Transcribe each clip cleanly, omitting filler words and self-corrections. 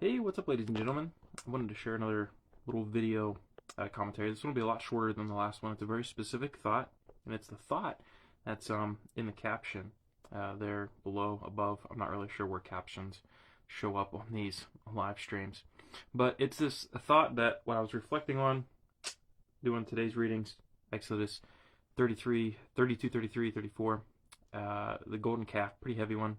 Hey, what's up, ladies and gentlemen? I wanted to share another little video commentary. This one will be a lot shorter than the last one. It's a very specific thought, and it's the thought that's in the caption there below, above. I'm not really sure where captions show up on these live streams, but it's this thought that when I was reflecting on doing today's readings, Exodus 33, 32, 33, 34, the golden calf, pretty heavy one.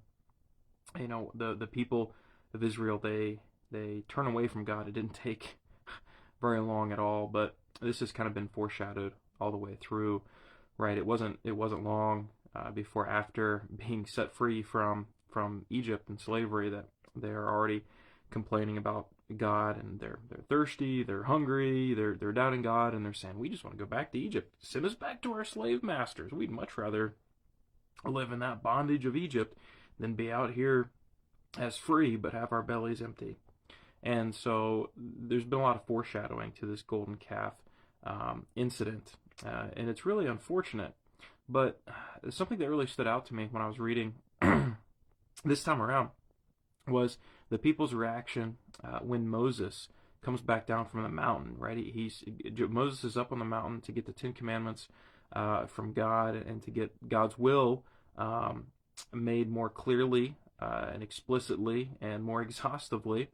You know, the people of Israel, they turn away from God. It didn't take very long at all, but this has kind of been foreshadowed all the way through, right? It wasn't long before, after being set free from Egypt and slavery, that they're already complaining about God, and they're thirsty, they're hungry, they're doubting God, and they're saying, we just want to go back to Egypt. Send us back to our slave masters. We'd much rather live in that bondage of Egypt than be out here as free but have our bellies empty. And so there's been a lot of foreshadowing to this golden calf incident, and it's really unfortunate. But something that really stood out to me when I was reading this time around was the people's reaction when Moses comes back down from the mountain. Right, Moses is up on the mountain to get the Ten Commandments from God, and to get God's will made more clearly and explicitly and more exhaustively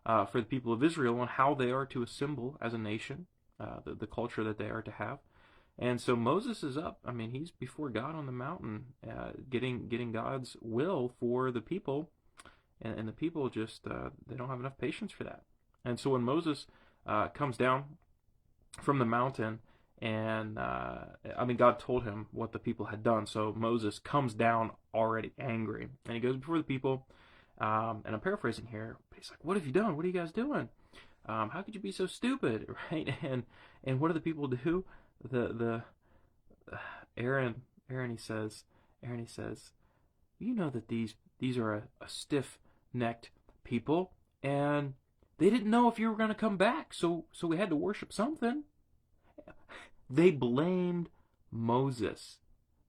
for the people of Israel on how they are to assemble as a nation, the culture that they are to have. And so Moses is up. I mean, he's before God on the mountain, getting God's will for the people, and the people just they don't have enough patience for that. And so when Moses comes down from the mountain, and God told him what the people had done. So Moses comes down already angry, and he goes before the people. And I'm paraphrasing here, but he's like, "What have you done? What are you guys doing? How could you be so stupid?" Right? And what do the people do? The Aaron Aaron he says, you know that these are a stiff-necked people, and they didn't know if you were going to come back, so we had to worship something. They blamed Moses.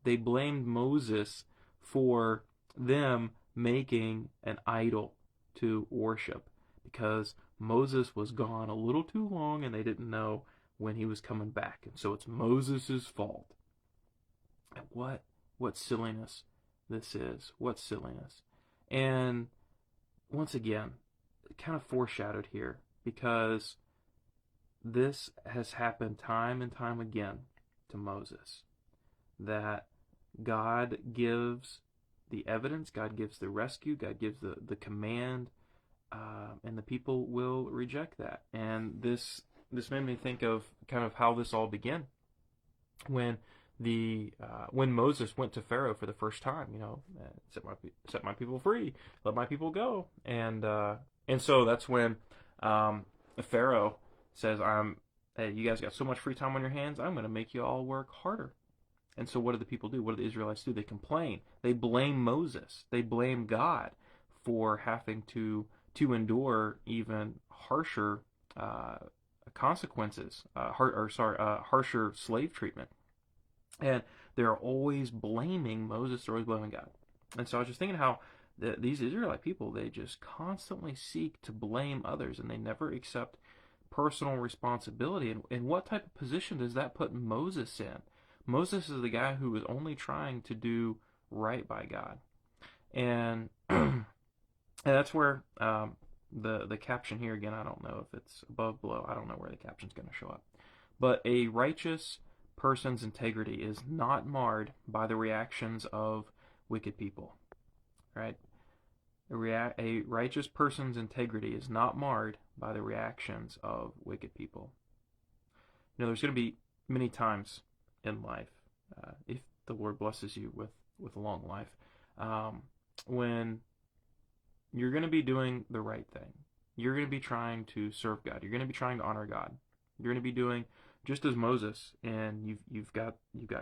They blamed Moses for them making an idol to worship, because Moses was gone a little too long and they didn't know when he was coming back. And so it's Moses' fault. And what silliness this is. What silliness. And once again, kind of foreshadowed here, because this has happened time and time again to Moses, that God gives the evidence, God gives the rescue, God gives the command, and the people will reject that. And this made me think of kind of how this all began when when Moses went to Pharaoh for the first time. Set my people free, let my people go, and so that's when Pharaoh says, hey, you guys got so much free time on your hands, I'm going to make you all work harder. And so what do the people do? What do the Israelites do? They complain. They blame Moses. They blame God for having to endure even harsher consequences, harsher slave treatment. And they're always blaming Moses. They're always blaming God. And so I was just thinking how these Israelite people, they just constantly seek to blame others, and they never accept personal responsibility. And what type of position does that put Moses in? Moses is the guy who was only trying to do right by God. And and that's where the caption here, again, I don't know if it's above, below, I don't know where the caption's going to show up. But a righteous person's integrity is not marred by the reactions of wicked people. Right? A righteous person's integrity is not marred by the reactions of wicked people. There's going to be many times in life, if the Lord blesses you with a long life, when you're going to be doing the right thing. You're going to be trying to serve God. You're going to be trying to honor God. You're going to be doing just as Moses, and you've got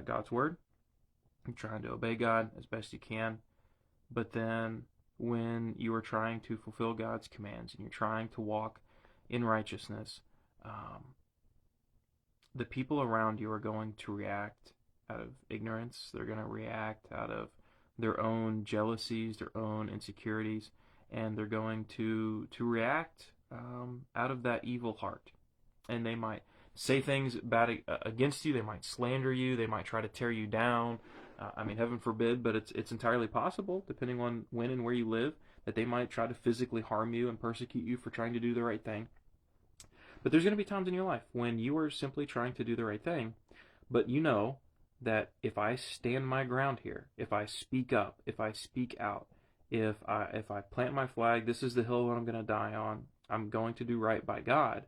God's word. You're trying to obey God as best you can, but then when you are trying to fulfill God's commands and you're trying to walk in righteousness, the people around you are going to react out of ignorance. They're going to react out of their own jealousies, their own insecurities, and they're going to react out of that evil heart. And they might say things bad against you. They might slander you. They might try to tear you down. I mean, heaven forbid, but it's entirely possible, depending on when and where you live, that they might try to physically harm you and persecute you for trying to do the right thing. But there's going to be times in your life when you are simply trying to do the right thing, but you know that if I stand my ground here, if I speak up, if I speak out, if I plant my flag, this is the hill that I'm going to die on, I'm going to do right by God,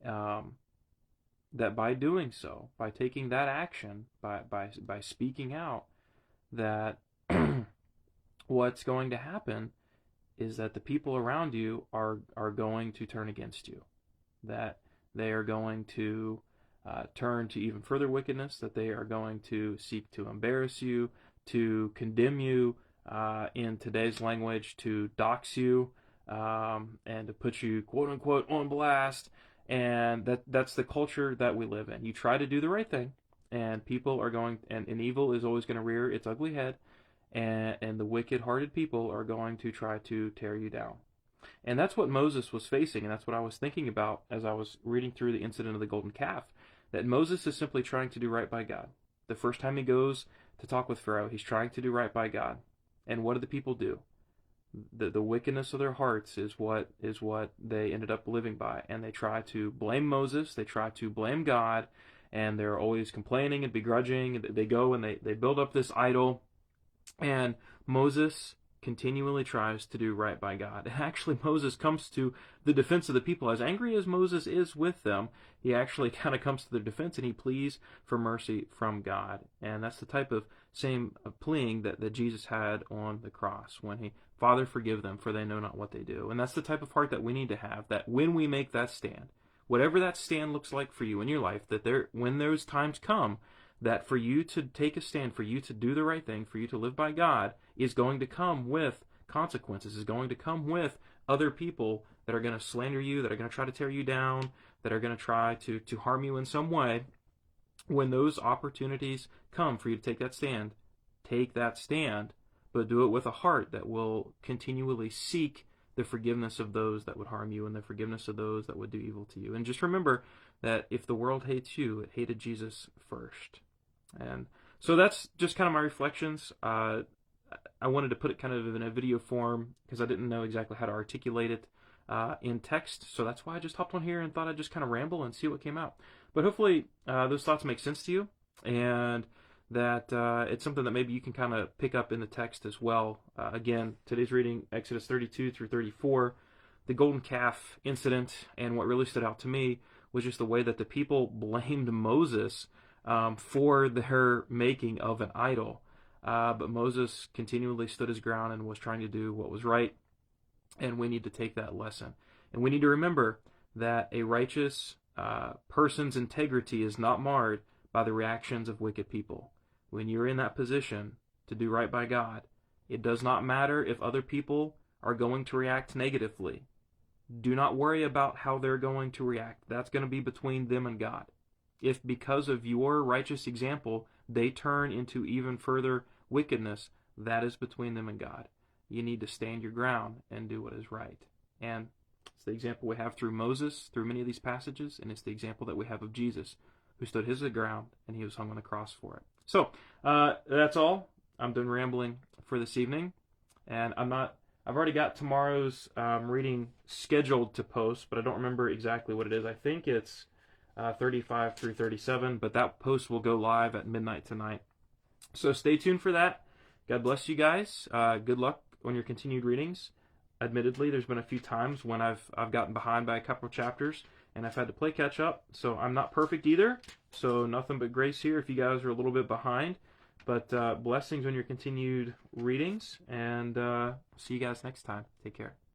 that by doing so, by taking that action, by speaking out, that what's going to happen is that the people around you are going to turn against you, that they are going to turn to even further wickedness, that they are going to seek to embarrass you, to condemn you, in today's language, to dox you, and to put you, quote unquote, on blast. And that's the culture that we live in. You try to do the right thing, and people are going, and evil is always going to rear its ugly head, and the wicked-hearted people are going to try to tear you down. And that's what Moses was facing, and that's what I was thinking about as I was reading through the incident of the golden calf, that Moses is simply trying to do right by God. The first time he goes to talk with Pharaoh, he's trying to do right by God. And what do the people do? The wickedness of their hearts is what they ended up living by, and they try to blame Moses, they try to blame God, and they're always complaining and begrudging. They go and they build up this idol, and Moses continually tries to do right by God. And actually, Moses comes to the defense of the people. As angry as Moses is with them, he actually kind of comes to their defense, and he pleads for mercy from God. And that's the type of same pleading that Jesus had on the cross when he, Father, forgive them, for they know not what they do. And that's the type of heart that we need to have, that when we make that stand, whatever that stand looks like for you in your life, that when those times come, that for you to take a stand, for you to do the right thing, for you to live by God, is going to come with consequences, is going to come with other people that are going to slander you, that are going to try to tear you down, that are going to try to harm you in some way. When those opportunities come for you to take that stand, but do it with a heart that will continually seek the forgiveness of those that would harm you and the forgiveness of those that would do evil to you. And just remember that if the world hates you, it hated Jesus first. And so that's just kind of my reflections. I wanted to put it kind of in a video form because I didn't know exactly how to articulate it in text. So that's why I just hopped on here and thought I'd just kind of ramble and see what came out. But hopefully those thoughts make sense to you, and that it's something that maybe you can kind of pick up in the text as well. Again, today's reading, Exodus 32 through 34, the golden calf incident, and what really stood out to me was just the way that the people blamed Moses for their making of an idol. But Moses continually stood his ground and was trying to do what was right, and we need to take that lesson. And we need to remember that a righteous person's integrity is not marred by the reactions of wicked people. When you're in that position to do right by God, it does not matter if other people are going to react negatively. Do not worry about how they're going to react. That's going to be between them and God. If because of your righteous example, they turn into even further wickedness, that is between them and God. You need to stand your ground and do what is right. And it's the example we have through Moses, through many of these passages, and it's the example that we have of Jesus, who stood his ground, and he was hung on the cross for it. So, that's all. I'm done rambling for this evening, and I've already got tomorrow's reading scheduled to post, but I don't remember exactly what it is. I think it's 35 through 37, but that post will go live at midnight tonight. So stay tuned for that. God bless you guys. Good luck on your continued readings. Admittedly, there's been a few times when I've gotten behind by a couple of chapters, and I've had to play catch up, so I'm not perfect either, so nothing but grace here if you guys are a little bit behind, but blessings on your continued readings, and see you guys next time. Take care.